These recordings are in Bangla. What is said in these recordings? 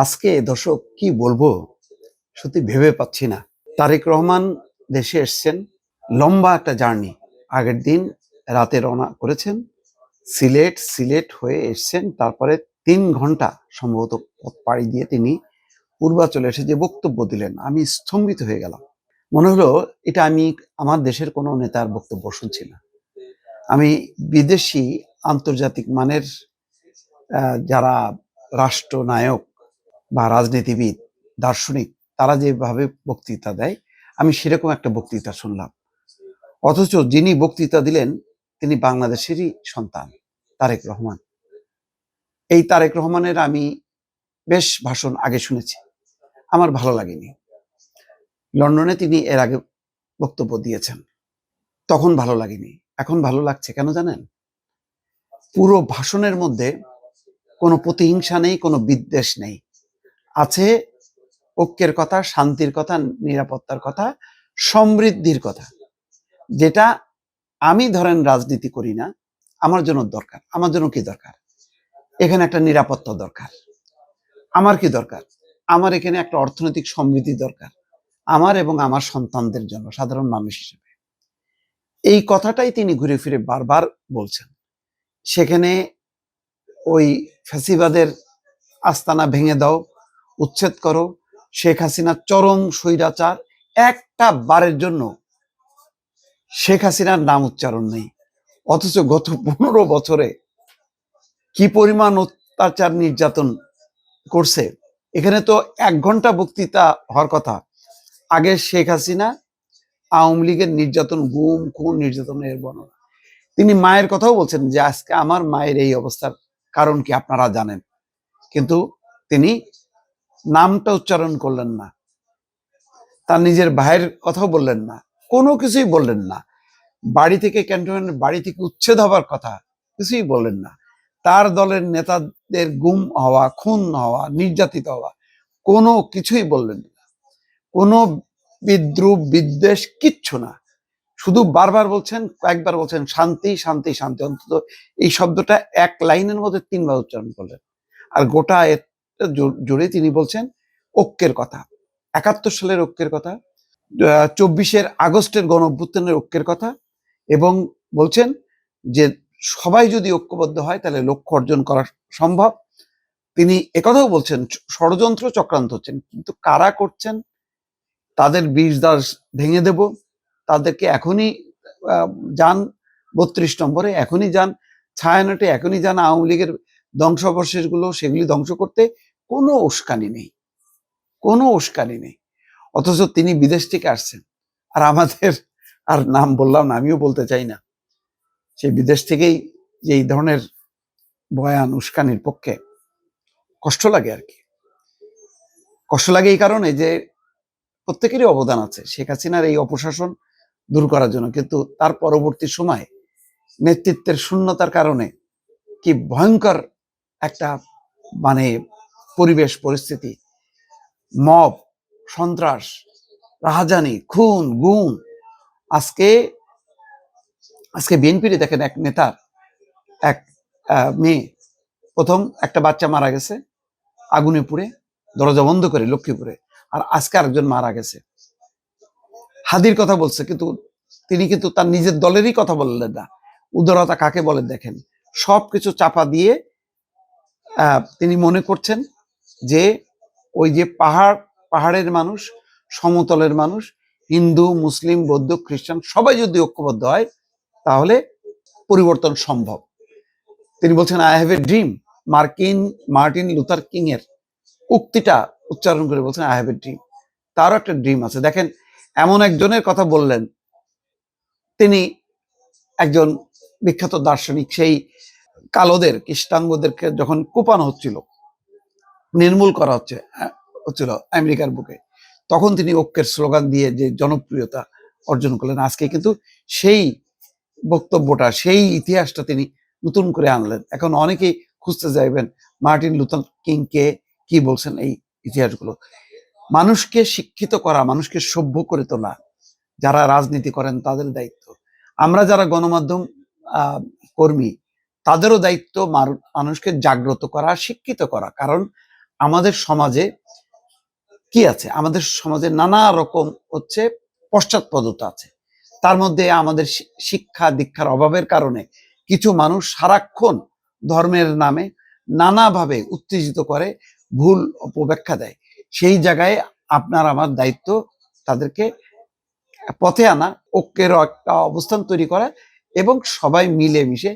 আজকে দর্শক কি বলবো, সত্যি ভেবে পাচ্ছি না। তারেক রহমান দেশে এসছেন, লম্বা একটা জার্নি। আগের দিন রাতে রওনা করেছেন, সিলেট হয়ে এসছেন, তারপরে 3 ঘন্টা সম্ভবত পথ পাড়ি দিয়ে তিনি পূর্বাচলে এসে যে বক্তব্য দিলেন, আমি স্তম্ভিত হয়ে গেলাম। মনে হলো এটা আমি আমার দেশের কোনো নেতার বক্তব্য শুনছি না। আমি বিদেশি আন্তর্জাতিক মানের যারা রাষ্ট্রনায়ক বা রাজনীতিবিদ, দার্শনিক, তারা যেভাবে বক্তৃতা দেয়, আমি সেরকম একটা বক্তৃতা শুনলাম। অথচ যিনি বক্তৃতা দিলেন তিনি বাংলাদেশেরই সন্তান, তারেক রহমান। এই তারেক রহমানের আমি বেশ ভাষণ আগে শুনেছি, আমার ভালো লাগেনি। লন্ডনে তিনি এর আগে বক্তব্য দিয়েছেন, তখন ভালো লাগেনি। এখন ভালো লাগছে কেন জানেন? পুরো ভাষণের মধ্যে কোনো প্রতিহিংসা নেই, কোনো বিদ্বেষ নেই। আছে ঐক্যের কথা, শান্তির কথা, নিরাপত্তার কথা, সমৃদ্ধির কথা, যেটা আমি ধরেন রাজনীতি করি না, আমার জন্য দরকার। আমার জন্য কি দরকার? এখানে একটা নিরাপত্তা দরকার। আমার কি দরকার? আমার এখানে একটা অর্থনৈতিক সমৃদ্ধি দরকার, আমার এবং আমার সন্তানদের জন্য, সাধারণ মানুষ হিসেবে। এই কথাটাই তিনি ঘুরে ফিরে বারবার বলছেন। সেখানে ওই ফ্যাসিবাদের আস্তানা ভেঙে দাও, উচ্ছেদ করো, শেখ হাসিনার চরম স্বৈরাচার, একটা বারের জন্য শেখ হাসিনার নাম উচ্চারণ নেই। অথচ গত 15 বছরে কি পরিমাণ অত্যাচার নির্যাতন করছে, এখানে তো 1 ঘন্টা বক্তৃতা হওয়ার কথা। আগে শেখ হাসিনা, আওয়ামী লীগের নির্যাতন, গুম খুন নির্যাতনের বর্ণনা। তিনি মায়ের কথাও বলছেন যে আজকে আমার মায়ের এই অবস্থার কারণ কি আপনারা জানেন, কিন্তু তিনি নামটা উচ্চারণ করলেন না, তার নিজের ভাইয়ের কথাও বললেন না, কোনো কিছুই বললেন না। বাড়ি থেকে, ক্যান্টনমেন্টের বাড়ি থেকে উচ্ছেদ হবার কথা কিছুই বললেন না। তার দলের নেতাদের গুম হওয়া, খুন হওয়া, নির্যাতিত হওয়া, কোনো কিছুই বললেন না। কোনো বিদ্রুপ, বিদ্বেষ, কিচ্ছু না। শুধু বারবার বলছেন, কয়েকবার বলছেন শান্তি শান্তি শান্তি। অন্তত এই শব্দটা এক লাইনের মধ্যে 3 বার উচ্চারণ করলেন। আর গোটা জুড়ে তিনি বলছেন ঐক্যের কথা, 71 সালের ঐক্যের কথা, 24 আগস্টের গণঅভ্যুত্থানের ঐক্যের কথা, এবং বলছেন যে সবাই যদি ঐক্যবদ্ধ হয় তাহলে লক্ষ্য অর্জন করা সম্ভব। তিনি একথাও বলছেন ষড়যন্ত্র চক্রান্ত হচ্ছেন, কিন্তু কারা করছেন? তাদের বিষ দাস ভেঙে দেব, তাদেরকে এখনই যান 32 নম্বরে, এখনই যান ছায়ানটে, এখনই যান আওয়ামী লীগের ধ্বংসাবশেষগুলো, সেগুলি ধ্বংস করতে। কোনো উস্কানি নেই, কোনো উস্কানি নেই। অথচ তিনি বিদেশ থেকে আসছেন, আর আমাদের, আর নাম বললাম না, আমিও বলতে চাই না, সেই বিদেশ থেকেই যে এই ধরনের বয়ান উস্কানির পক্ষে কষ্ট লাগে আর কি। কষ্ট লাগে এই কারণে যে প্রত্যেকেরই অবদান আছে শেখ হাসিনার এই অপশাসন দূর করার জন্য, কিন্তু তার পরবর্তী সময় নেতৃত্বের শূন্যতার কারণে কি ভয়ঙ্কর একটা মানে পরিবেশ, পরিস্থিতি, মব, সন্ত্রাস, রাহাজানি, খুন, গুম। আজকে বিএনপির দেখেন এক নেতার এক মেয়ে, প্রথম একটা বাচ্চা মারা গেছে আগুনে পুড়ে, দরজা বন্ধ করে লক্ষ্মীপুরে। আর আজকে আরেকজন মারা গেছে। হাদির কথা বলছে, কিন্তু তিনি কিন্তু তার নিজের দলেরই কথা বললেন না। উদারতা কাকে বলে দেখেন। সবকিছু চাপা দিয়ে তিনি মনে করছেন যে ওই যে পাহাড়ের মানুষ, সমতলের মানুষ, হিন্দু, মুসলিম, বৌদ্ধ, খ্রিস্টান সবাই যদি ঐক্যবদ্ধ হয় তাহলে পরিবর্তন সম্ভব। তিনি বলছেন I have a dream. Martin Luther king এর উক্তিটা উচ্চারণ করে বলছেন আই হ্যাভ এ ড্রিম। তারও একটা ড্রিম আছে। দেখেন, এমন একজনের কথা বললেন, তিনি একজন বিখ্যাত দার্শনিক। সেই কালোদের, কৃষ্ণাঙ্গদেরকে যখন কোপানো হচ্ছিল, নির্মূল করা হচ্ছিল আমেরিকার বুকে, তখন তিনি ঐক্যের স্লোগান দিয়ে যে জনপ্রিয়তা অর্জন করলেন। আজকে কিন্তু সেই বক্তব্যটা, সেই ইতিহাসটা তিনি নতুন করে আনলেন। এখন অনেকেই খুঁজতে যাইবেন মার্টিন লুথার কিং কে, কি বলছেন এই ইতিহাসগুলো। মানুষকে শিক্ষিত করা, মানুষকে সভ্য করে তোলা যারা রাজনীতি করেন তাদের দায়িত্ব। আমরা যারা গণমাধ্যম কর্মী, তাদেরও দায়িত্ব মানুষকে জাগ্রত করা, শিক্ষিত করা। কারণ আমাদের সমাজে কি আছে, আমাদের সমাজে নানা রকম হচ্ছে পশ্চাৎপদতা আছে। তার মধ্যে আমাদের শিক্ষা দীক্ষার অভাবের কারণে কিছু মানুষ সারাক্ষণ ধর্মের নামে নানাভাবে উত্তেজিত করে, ভুল অপব্যাখ্যা দেয়। সেই জায়গায় আপনার আমার দায়িত্ব তাদেরকে পথে আনা, ঐক্যের একটা অবস্থান তৈরি করা এবং সবাই মিলেমিশে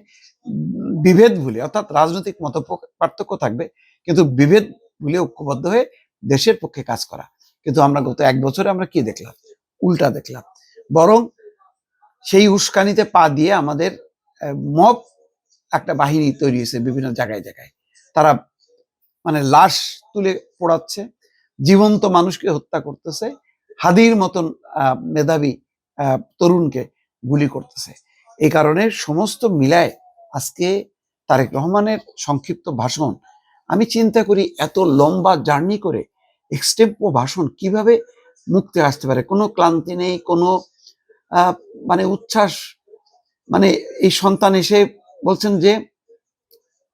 বিভেদ ভুলে, অর্থাৎ রাজনৈতিক মত পার্থক্য থাকবে কিন্তু বিভেদ ভুলে ঐক্যবদ্ধ হয়ে দেশের পক্ষে কাজ করা। কিন্তু আমরা গত 1 বছরে আমরা কি দেখলাম? উল্টা দেখলাম। বরং সেই উস্কানিতে পা দিয়ে আমাদের মব একটা বাহিনী তৈরি হয়েছে বিভিন্ন জায়গায় জায়গায়। তারা মানে লাশ তুলে পোড়াচ্ছে, জীবন্ত মানুষকে হত্যা করতেছে, হাদির মতন মেধাবী তরুণকে গুলি করতেছে। এই কারণে সমস্ত মিলায় আজকে তারেক রহমানের সংক্ষিপ্ত ভাষণ, আমি চিন্তা করি এত লম্বা জার্নি করে এক্সটেম্পো ভাষণ কিভাবে মুক্তি আসতে পারে? কোনো ক্লান্তি নেই, কোনো মানে উচ্ছ্বাস, মানে এই সন্তান এসে বলছেন যে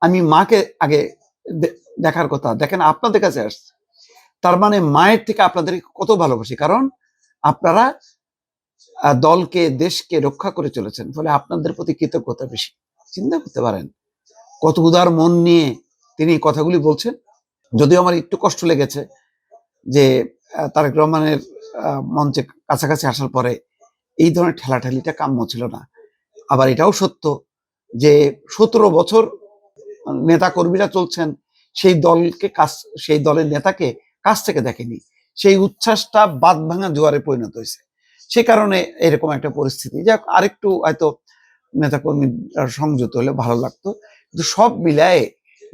আমি মাকে আগে দেখার কথা, দেখেন আপনাদের কাছে আসছে। তার মানে মায়ের থেকে আপনাদের কত ভালোবাসি, কারণ আপনারা দলকে দেশকে রক্ষা করে চলেছেন, ফলে আপনাদের প্রতি কৃতজ্ঞতা বেশি। চিন্তা করতে পারেন কত উদার মন নিয়ে তিনি কথাগুলি বলছেন। যদিও আমার একটু কষ্ট লেগেছে যে তারেক রহমানের মঞ্চে কাছাকাছি আসার পরে এই ধরনের ঠেলাঠেলিটা কাম্য ছিল না। আবার এটাও সত্য যে 17 বছর নেতা কর্মীরা চলছেন, সেই দলকে সেই দলের নেতাকে কাছ থেকে দেখেনি। সেই উচ্ছ্বাসটা বাঁধ ভাঙা জোয়ারে পরিণত হয়েছে। সে কারণে এরকম একটা পরিস্থিতি, যাক আরেকটু হয়তো নেতাকর্মী সংযত হলে ভালো লাগতো। কিন্তু সব মিলায়ে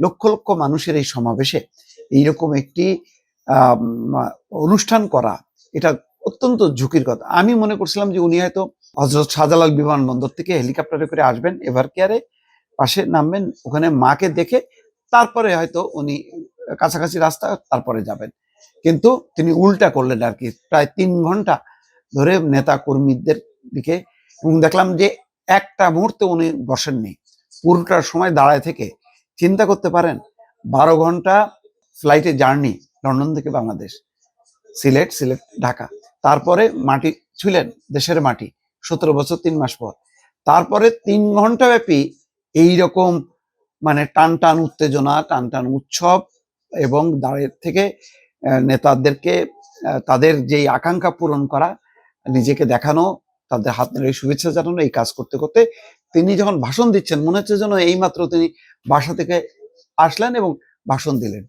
লক্ষ লক্ষ মানুষের এই সমাবেশে এইরকম একটি অনুষ্ঠান করা, এটা অত্যন্ত ঝুঁকির কথা। আমি মনে করছিলাম যে উনি হয়তো হযরত শাহজালাল বিমানবন্দর থেকে হেলিকপ্টারে করে আসবেন, এভার কেয়ারে পাশে নামবেন, ওখানে মাকে দেখে তারপরে হয়তো উনি কাছাকাছি রাস্তা তারপরে যাবেন। কিন্তু তিনি উল্টা করলেন আর কি, প্রায় 3 ঘন্টা ধরে নেতা কর্মীদের দিকে, এবং দেখলাম যে একটা মুহূর্তে উনি বসেননি, পুরোটা সময় দাঁড়ায় থেকে। চিন্তা করতে পারেন 12 ঘন্টা ফ্লাইটে জার্নি, লন্ডন থেকে বাংলাদেশ, সিলেট ঢাকা, তারপরে মাটি ছুঁলেন, দেশের মাটি 17 বছর 3 মাস পর, তারপরে 3 ঘন্টা ব্যাপী এইরকম মানে টান উত্তেজনা, টান উৎসব, এবং দাঁড়িয়ে থেকে নেতাদেরকে তাদের যেই আকাঙ্ক্ষা পূরণ করা, নিজেকে দেখানো, তাদের হাত নেড়ে শুভেচ্ছা জানানো, এই কাজ করতে করতে তিনি যখন ভাষণ দিচ্ছেন মনে হচ্ছে যেন এইমাত্র তিনি বাসা থেকে আসলেন এবং ভাষণ দিলেন।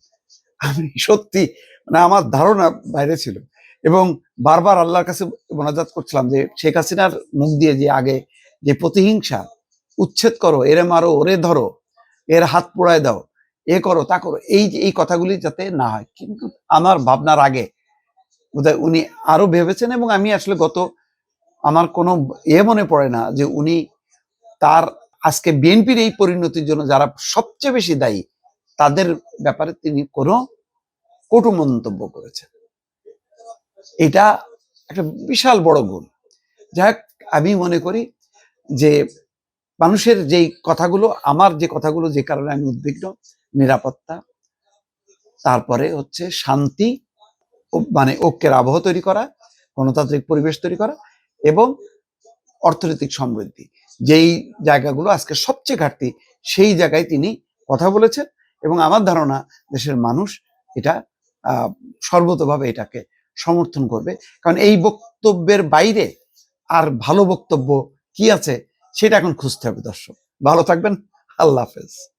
আমি সত্যি মানে আমার ধারণা বাইরে ছিল, এবং বারবার আল্লাহর কাছে মোনাজাত করছিলাম যে শেখ হাসিনার মুখ দিয়ে যে আগে যে প্রতিহিংসা, উচ্ছেদ করো, এরে মারো, ওরে ধরো, এর হাত পোড়ায় দাও, এ করো তা করো, এই কথাগুলি যাতে না হয়। কিন্তু আমার ভাবনার আগে বোধহয় উনি আরো ভেবেছেন, এবং আমি আসলে আমার কোনো মনে পড়ে না যে উনি তার আজকে বিএনপির এই পরিণতির জন্য যারা সবচেয়ে বেশি দায়ী তাদের ব্যাপারে তিনি কোনো কটু মন্তব্য করেছেন। এটা একটা বিশাল বড় গুণ। যাই, আমি মনে করি যে মানুষের যেই কথাগুলো, আমার যে কথাগুলো যে কারণে আমি উদ্বিগ্ন, নিরাপত্তা, তারপরে হচ্ছে শান্তি, মানে ঐক্যের আবহ তৈরি করা, গণতান্ত্রিক পরিবেশ তৈরি করা, এবং অর্থনৈতিক সমৃদ্ধি, যেই জায়গাগুলো আজকে সবচেয়ে ঘাটতি, সেই জায়গায় তিনি কথা বলেছেন, এবং আমার ধারণা দেশের মানুষ এটা সর্বতভাবে এটাকে সমর্থন করবে। কারণ এই বক্তব্যের বাইরে আর ভালো বক্তব্য কি আছে সেটা এখন খুঁজতে হবে। দর্শক ভালো থাকবেন, আল্লাহ হাফেজ।